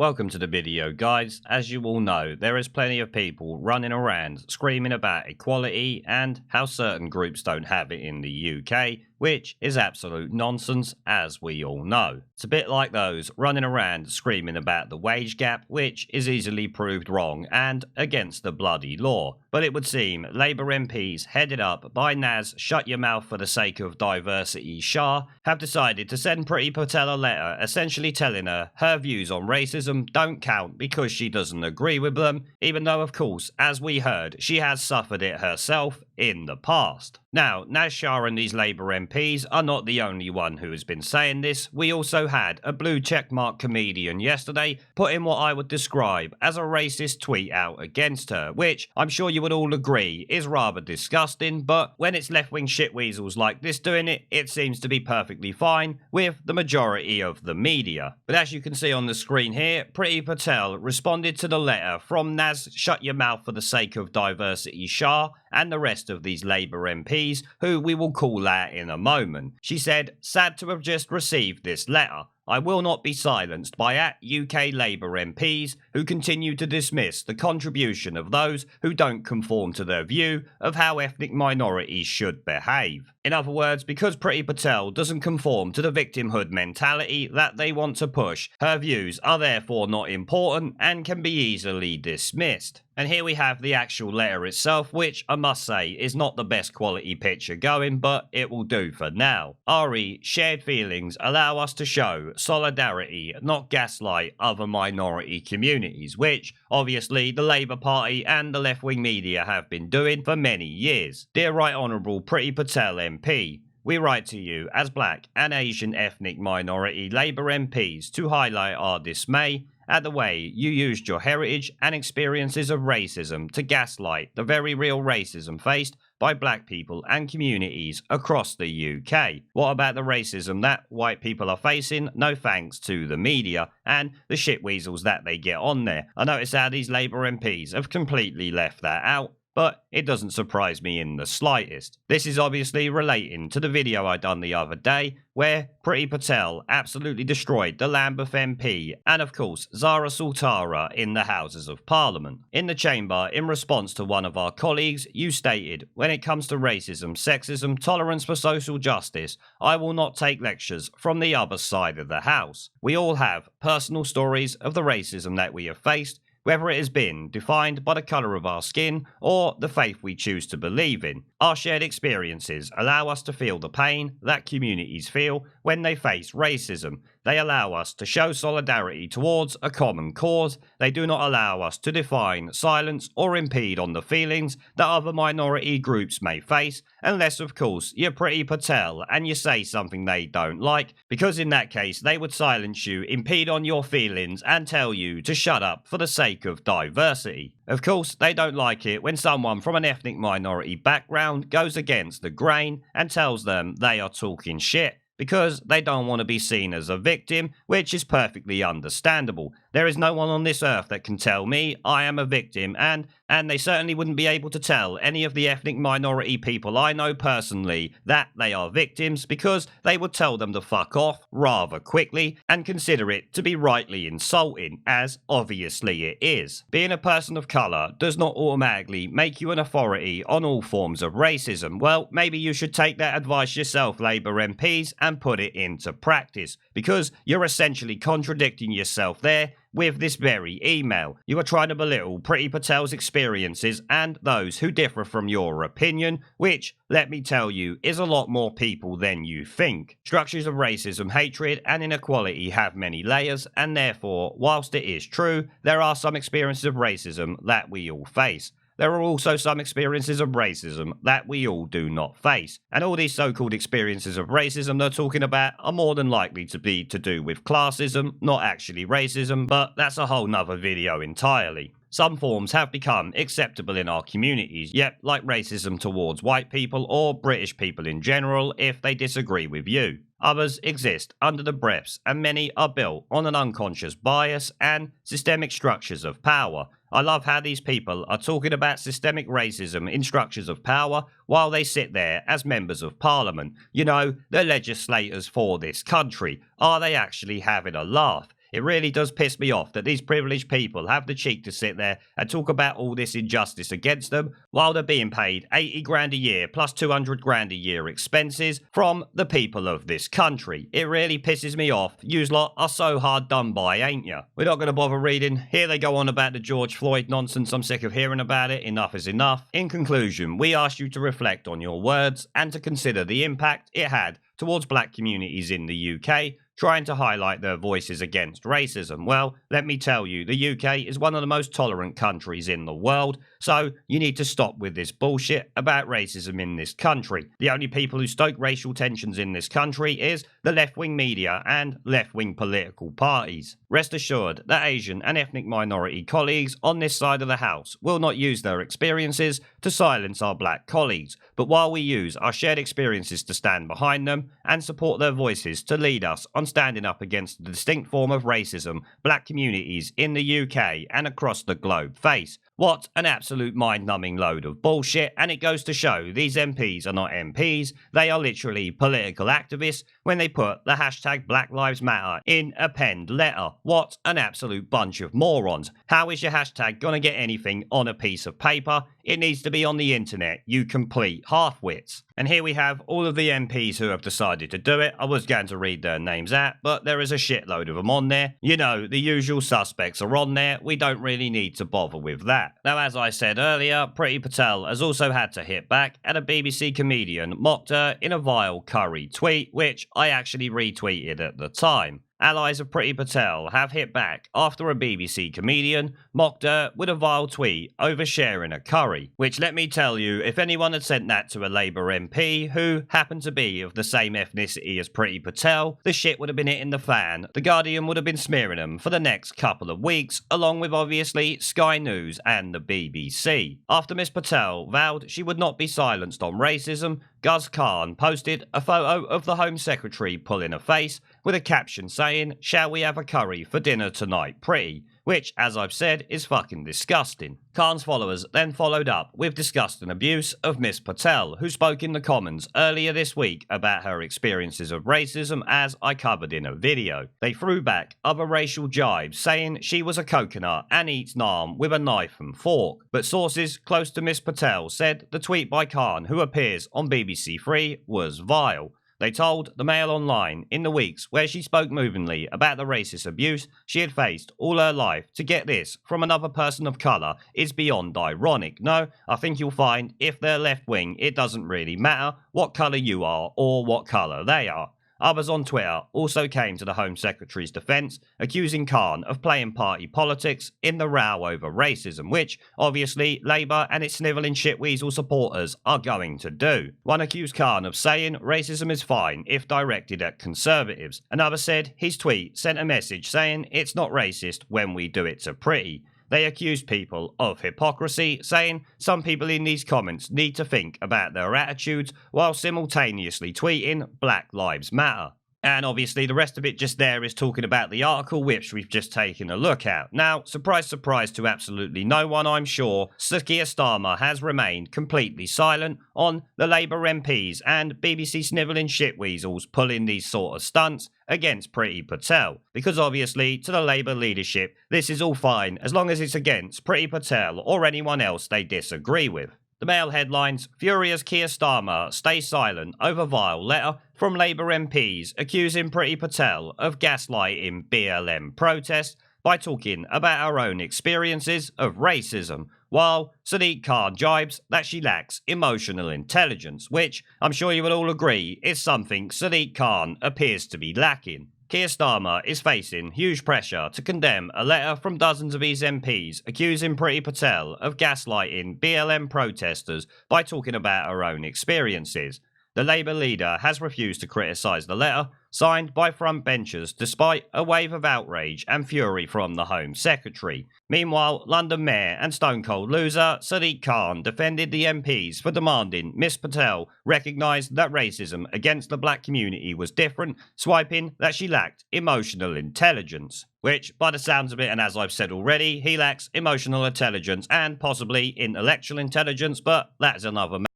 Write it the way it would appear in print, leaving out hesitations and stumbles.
Welcome to the video, guys. As you all know, there is plenty of people running around screaming about equality and how certain groups don't have it in the UK, which is absolute nonsense, as we all know. It's a bit like those running around screaming about the wage gap, which is easily proved wrong and against the bloody law. But it would seem Labour MPs headed up by Naz Shut Your Mouth for the Sake of Diversity Shah have decided to send Priti Patel a letter essentially telling her her views on racism don't count because she doesn't agree with them, even though of course, as we heard, she has suffered it herself in the past. Now, Naz Shah and these Labour MPs are not the only one who has been saying this. We also had a blue checkmark comedian yesterday putting what I would describe as a racist tweet out against her, which I'm sure you would all agree is rather disgusting, but when it's left-wing shitweasels like this doing it, it seems to be perfectly fine with the majority of the media. But as you can see on the screen here, Priti Patel responded to the letter from Naz Shut Your Mouth for the Sake of Diversity Shah and the rest of these Labour MPs, who we will call out in a moment. She said, "Sad to have just received this letter. I will not be silenced by UK Labour MPs who continue to dismiss the contribution of those who don't conform to their view of how ethnic minorities should behave." In other words, because Priti Patel doesn't conform to the victimhood mentality that they want to push, her views are therefore not important and can be easily dismissed. And here we have the actual letter itself, which I must say is not the best quality picture going, but it will do for now. RE, shared feelings allow us to show solidarity, not gaslight other minority communities, which obviously the Labour Party and the left-wing media have been doing for many years. Dear Right Honourable Priti Patel MP, we write to you as Black and Asian ethnic minority Labour MPs to highlight our dismay at the way you used your heritage and experiences of racism to gaslight the very real racism faced by black people and communities across the UK. What about the racism that white people are facing? No thanks to the media and the shitweasels that they get on there. I notice how these Labour MPs have completely left that out, but it doesn't surprise me in the slightest. This is obviously relating to the video I done the other day where Priti Patel absolutely destroyed the Lambeth MP and of course Zara Sultara in the Houses of Parliament. In the chamber, in response to one of our colleagues, you stated, "When it comes to racism, sexism, tolerance for social justice, I will not take lectures from the other side of the house. We all have personal stories of the racism that we have faced, whether it has been defined by the colour of our skin or the faith we choose to believe in. Our shared experiences allow us to feel the pain that communities feel when they face racism. They allow us to show solidarity towards a common cause. They do not allow us to define, silence or impede on the feelings that other minority groups may face, unless of course you're Priti Patel and you say something they don't like, because in that case they would silence you, impede on your feelings and tell you to shut up for the sake of diversity. Of course, they don't like it when someone from an ethnic minority background goes against the grain and tells them they are talking shit, because they don't want to be seen as a victim, which is perfectly understandable. There is no one on this earth that can tell me I am a victim, and they certainly wouldn't be able to tell any of the ethnic minority people I know personally that they are victims, because they would tell them to fuck off rather quickly and consider it to be rightly insulting, as obviously it is. Being a person of colour does not automatically make you an authority on all forms of racism. Well, maybe you should take that advice yourself, Labour MPs, and put it into practice, because you're essentially contradicting yourself there with this very email. You are trying to belittle Priti Patel's experiences and those who differ from your opinion, which, let me tell you, is a lot more people than you think. Structures of racism, hatred and inequality have many layers, and therefore, whilst it is true, there are some experiences of racism that we all face. There are also some experiences of racism that we all do not face. And all these so-called experiences of racism they're talking about are more than likely to be to do with classism, not actually racism, but that's a whole nother video entirely. Some forms have become acceptable in our communities, yet like racism towards white people or British people in general if they disagree with you. Others exist under the breaths, and many are built on an unconscious bias and systemic structures of power. I love how these people are talking about systemic racism in structures of power while they sit there as members of parliament. You know, the legislators for this country. Are they actually having a laugh? It really does piss me off that these privileged people have the cheek to sit there and talk about all this injustice against them while they're being paid 80 grand a year plus 200 grand a year expenses from the people of this country. It really pisses me off. Yous lot are so hard done by, ain't ya? We're not going to bother reading. Here they go on about the George Floyd nonsense. I'm sick of hearing about it. Enough is enough. In conclusion, we ask you to reflect on your words and to consider the impact it had towards black communities in the UK, trying to highlight their voices against racism. Well, let me tell you, the UK is one of the most tolerant countries in the world, so you need to stop with this bullshit about racism in this country. The only people who stoke racial tensions in this country is the left-wing media and left-wing political parties. Rest assured that Asian and ethnic minority colleagues on this side of the house will not use their experiences to silence our black colleagues, but while we use our shared experiences to stand behind them and support their voices to lead us on standing up against the distinct form of racism black communities in the UK and across the globe face. What an absolute mind-numbing load of bullshit, and it goes to show these MPs are not MPs, they are literally political activists when they put the hashtag Black Lives Matter in a penned letter. What an absolute bunch of morons. How is your hashtag gonna get anything on a piece of paper? It needs to be on the internet, you complete half-wits. And here we have all of the MPs who have decided to do it. I was going to read their names out, but there is a shitload of them on there. You know, the usual suspects are on there. We don't really need to bother with that. Now, as I said earlier, Priti Patel has also had to hit back at a BBC comedian mocked her in a vile Corrie tweet, which I actually retweeted at the time. Allies of Priti Patel have hit back after a BBC comedian mocked her with a vile tweet over sharing a curry, which, let me tell you, if anyone had sent that to a Labour MP who happened to be of the same ethnicity as Priti Patel, the shit would have been hitting the fan. The Guardian would have been smearing them for the next couple of weeks, along with obviously Sky News and the BBC. After Miss Patel vowed she would not be silenced on racism, Guz Khan posted a photo of the Home Secretary pulling a face with a caption saying, "Shall we have a curry for dinner tonight, Priti?" Which, as I've said, is fucking disgusting. Khan's followers then followed up with disgusting abuse of Miss Patel, who spoke in the Commons earlier this week about her experiences of racism, as I covered in a video. They threw back other racial jibes, saying she was a coconut and eats naan with a knife and fork. But sources close to Miss Patel said the tweet by Khan, who appears on BBC Three, was vile. They told the Mail Online in the weeks where she spoke movingly about the racist abuse she had faced all her life to get this from another person of colour is beyond ironic. No, I think you'll find if they're left wing, it doesn't really matter what colour you are or what colour they are. Others on Twitter also came to the Home Secretary's defence, accusing Khan of playing party politics in the row over racism, which, obviously, Labour and its snivelling shitweasel supporters are going to do. One accused Khan of saying racism is fine if directed at Conservatives. Another said his tweet sent a message saying it's not racist when we do it to Priti. They accused people of hypocrisy, saying some people in these comments need to think about their attitudes while simultaneously tweeting Black Lives Matter. And obviously the rest of it just there is talking about the article which we've just taken a look at. Now, surprise, surprise to absolutely no one, I'm sure, Keir Starmer has remained completely silent on the Labour MPs and BBC snivelling shitweasels pulling these sort of stunts against Priti Patel. Because obviously, to the Labour leadership, this is all fine as long as it's against Priti Patel or anyone else they disagree with. The Mail headlines, furious Keir Starmer stays silent over vile letter from Labour MPs accusing Priti Patel of gaslighting BLM protests by talking about her own experiences of racism, while Sadiq Khan jibes that she lacks emotional intelligence, which I'm sure you will all agree is something Sadiq Khan appears to be lacking. Keir Starmer is facing huge pressure to condemn a letter from dozens of his MPs accusing Priti Patel of gaslighting BLM protesters by talking about her own experiences. The Labour leader has refused to criticise the letter, signed by frontbenchers despite a wave of outrage and fury from the Home Secretary. Meanwhile, London Mayor and Stone Cold loser Sadiq Khan defended the MPs for demanding Miss Patel recognise that racism against the black community was different, swiping that she lacked emotional intelligence. Which, by the sounds of it, and as I've said already, he lacks emotional intelligence and possibly intellectual intelligence, but that's another matter.